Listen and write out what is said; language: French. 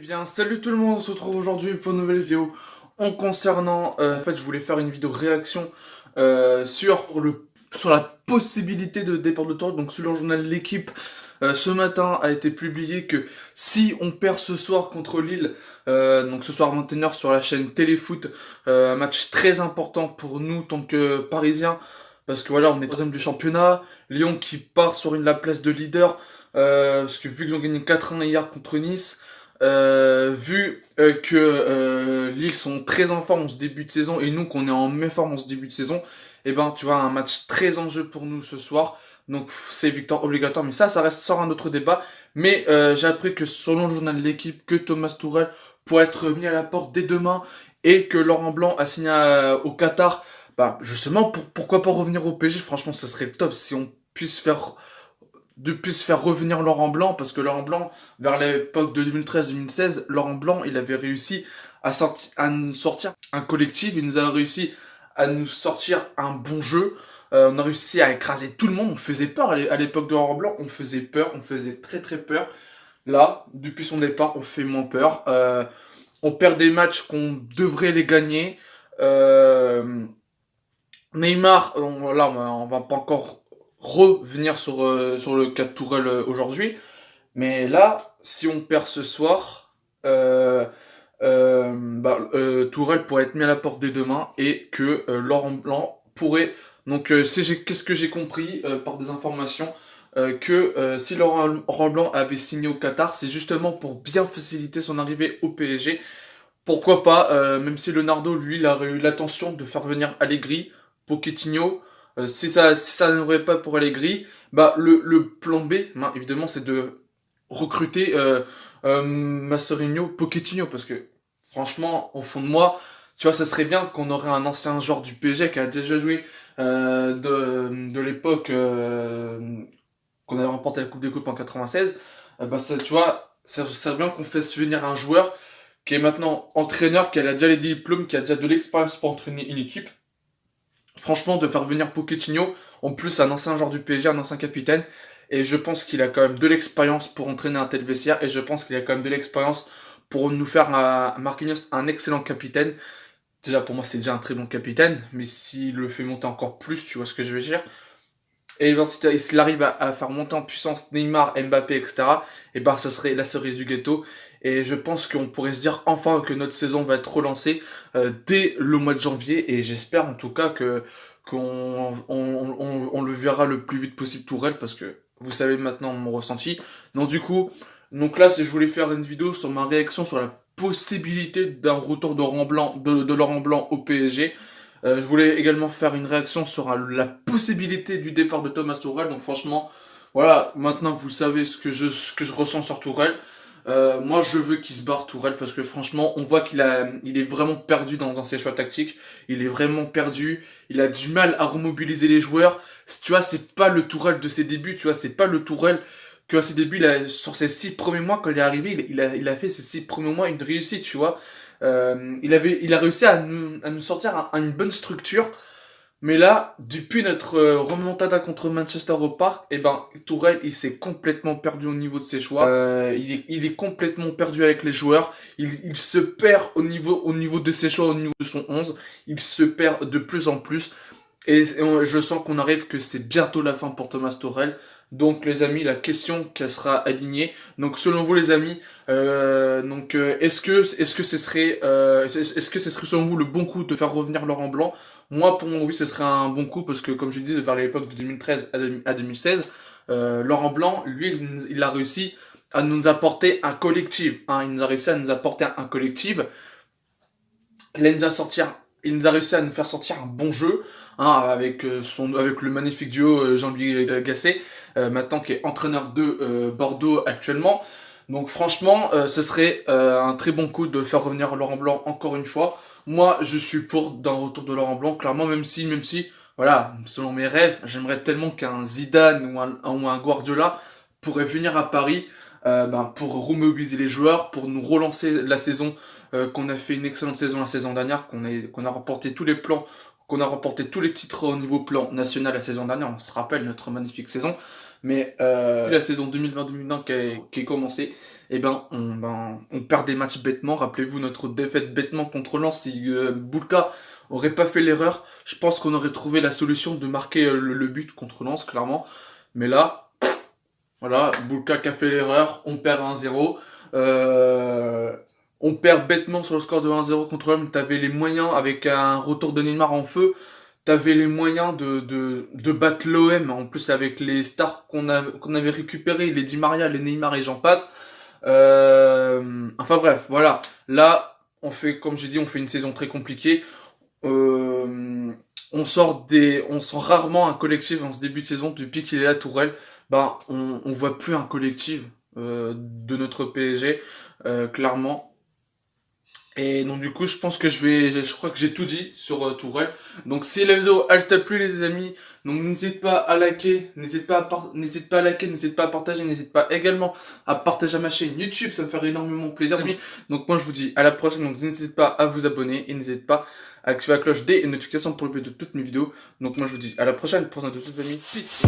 Bien, salut tout le monde, on se retrouve aujourd'hui pour une nouvelle vidéo en concernant, en fait je voulais faire une vidéo réaction sur la possibilité de départ de Tourelle. Donc sur le journal L'équipe, ce matin a été publié que si on perd ce soir contre Lille, donc ce soir 21h sur la chaîne Téléfoot, un match très important pour nous tant que Parisiens, parce que voilà, on est troisième du championnat, Lyon qui part sur la place de leader, parce que vu qu'ils ont gagné 4-1 hier contre Nice, vu que Lille sont très en forme en ce début de saison et nous qu'on est en même forme en ce début de saison, et ben tu vois un match très en jeu pour nous ce soir. Donc c'est victoire obligatoire, mais ça reste sur un autre débat. Mais j'ai appris que selon le journal de l'équipe, que Thomas Tuchel pourrait être mis à la porte dès demain et que Laurent Blanc a signé au Qatar. Bah justement, pourquoi pas revenir au PSG? Franchement, ce serait top si on puisse faire revenir Laurent Blanc, parce que Laurent Blanc, vers l'époque de 2013-2016, Laurent Blanc, il avait réussi à nous sortir un collectif, il nous a réussi à nous sortir un bon jeu, on a réussi à écraser tout le monde, on faisait peur à l'époque de Laurent Blanc, on faisait peur, on faisait très très peur. Là, depuis son départ, on fait moins peur, on perd des matchs qu'on devrait les gagner, Neymar, on va pas encore revenir sur le cas de Tourelle aujourd'hui, mais là, si on perd ce soir, Tourelle pourrait être mis à la porte dès demain et que Laurent Blanc pourrait. Donc, qu'est-ce que j'ai compris par des informations, que si Laurent Blanc avait signé au Qatar, c'est justement pour bien faciliter son arrivée au PSG. Pourquoi pas, même si Leonardo, lui, il aurait eu l'attention de faire venir Allegri, Pochettino. Si ça n'aurait pas pour Allegri, bah le plan B, ben, évidemment, c'est de recruter Mascherano, Pochettino, parce que franchement, au fond de moi, tu vois, ça serait bien qu'on aurait un ancien joueur du PSG qui a déjà joué de l'époque qu'on avait remporté la Coupe des Coupes en 96. Bah ça, tu vois, ça serait bien qu'on fasse venir un joueur qui est maintenant entraîneur, qui a déjà les diplômes, qui a déjà de l'expérience pour entraîner une équipe. Franchement, de faire venir Pochettino, en plus un ancien joueur du PSG, un ancien capitaine, et je pense qu'il a quand même de l'expérience pour entraîner un tel vestiaire, et je pense qu'il a quand même de l'expérience pour nous faire Marquinhos un excellent capitaine. Déjà pour moi c'est déjà un très bon capitaine, mais s'il le fait monter encore plus, tu vois ce que je veux dire. Et ben, s'il arrive à faire monter en puissance Neymar, Mbappé, etc., et ben ça serait la cerise du gâteau. Et je pense qu'on pourrait se dire enfin que notre saison va être relancée dès le mois de janvier. Et j'espère en tout cas que qu'on le verra le plus vite possible Tourelle, parce que vous savez maintenant mon ressenti. Donc du coup, donc là je voulais faire une vidéo sur ma réaction sur la possibilité d'un retour de Laurent Blanc au PSG. Je voulais également faire une réaction sur la possibilité du départ de Thomas Tuchel. Donc franchement, voilà, maintenant vous savez ce que je ressens sur Tourelle. Moi, je veux qu'il se barre Tourelle, parce que franchement, on voit il est vraiment perdu dans ses choix tactiques. Il est vraiment perdu. Il a du mal à remobiliser les joueurs. Tu vois, c'est pas le Tourelle de ses débuts. Tu vois, c'est pas le Tourelle que à ses débuts, sur ses 6 premiers mois, quand il est arrivé, il a fait ses 6 premiers mois une réussite. Tu vois, il a réussi à nous sortir une bonne structure. Mais là, depuis notre remontada contre Manchester au Parc, et ben Tourelle, il s'est complètement perdu au niveau de ses choix. Il est complètement perdu avec les joueurs. Il se perd au niveau de ses choix, au niveau de son 11. Il se perd de plus en plus. Et je sens qu'on arrive, que c'est bientôt la fin pour Thomas Tuchel. Donc les amis, la question qu'elle sera alignée. Donc selon vous les amis, est-ce que ce serait selon vous le bon coup de faire revenir Laurent Blanc? Moi pour moi oui, ce serait un bon coup, parce que comme je disais, vers l'époque de 2013 à 2016, Laurent Blanc, lui, il a réussi à nous apporter un collectif. Hein, il nous a réussi à nous apporter un collectif. Il nous a réussi à nous faire sortir un bon jeu, hein, avec le magnifique duo Jean-Louis Gasset, maintenant qui est entraîneur de Bordeaux actuellement. Donc franchement, ce serait un très bon coup de faire revenir Laurent Blanc encore une fois. Moi, je suis pour d'un retour de Laurent Blanc, clairement, même si, voilà, selon mes rêves, j'aimerais tellement qu'un Zidane ou un Guardiola pourrait venir à Paris, pour remobiliser les joueurs, pour nous relancer la saison, qu'on a fait une excellente saison la saison dernière, qu'on a remporté tous les plans, qu'on a remporté tous les titres au niveau plan national la saison dernière. On se rappelle notre magnifique saison. Mais la saison 2020-2021 qui est commencée, on perd des matchs bêtement. Rappelez-vous notre défaite bêtement contre Lens. Si Boulka aurait pas fait l'erreur, je pense qu'on aurait trouvé la solution de marquer le but contre Lens, clairement. Mais là, voilà, Boulka qui a fait l'erreur, on perd 1-0. On perd bêtement sur le score de 1-0 contre l'Homme. T'avais les moyens, avec un retour de Neymar en feu, t'avais les moyens de battre l'OM. En plus, avec les stars qu'on avait récupérés, les Di Maria, les Neymar et j'en passe. Enfin bref, voilà. Là, comme j'ai dit, on fait une saison très compliquée. On sort rarement un collectif en ce début de saison depuis qu'il est là, Tourelle. On voit plus un collectif de notre PSG, clairement. Et donc du coup, je pense que je crois que j'ai tout dit sur Tourelle. Donc si la vidéo elle t'a plu les amis, donc n'hésite pas à liker, n'hésite pas à liker, n'hésite pas à partager, n'hésite pas également à partager à ma chaîne YouTube, ça me ferait énormément plaisir les amis. Donc moi je vous dis à la prochaine, donc n'hésitez pas à vous abonner et n'hésitez pas à activer la cloche des notifications pour le but de toutes mes vidéos. Donc moi je vous dis à la prochaine pour un de toutes les amis. Peace.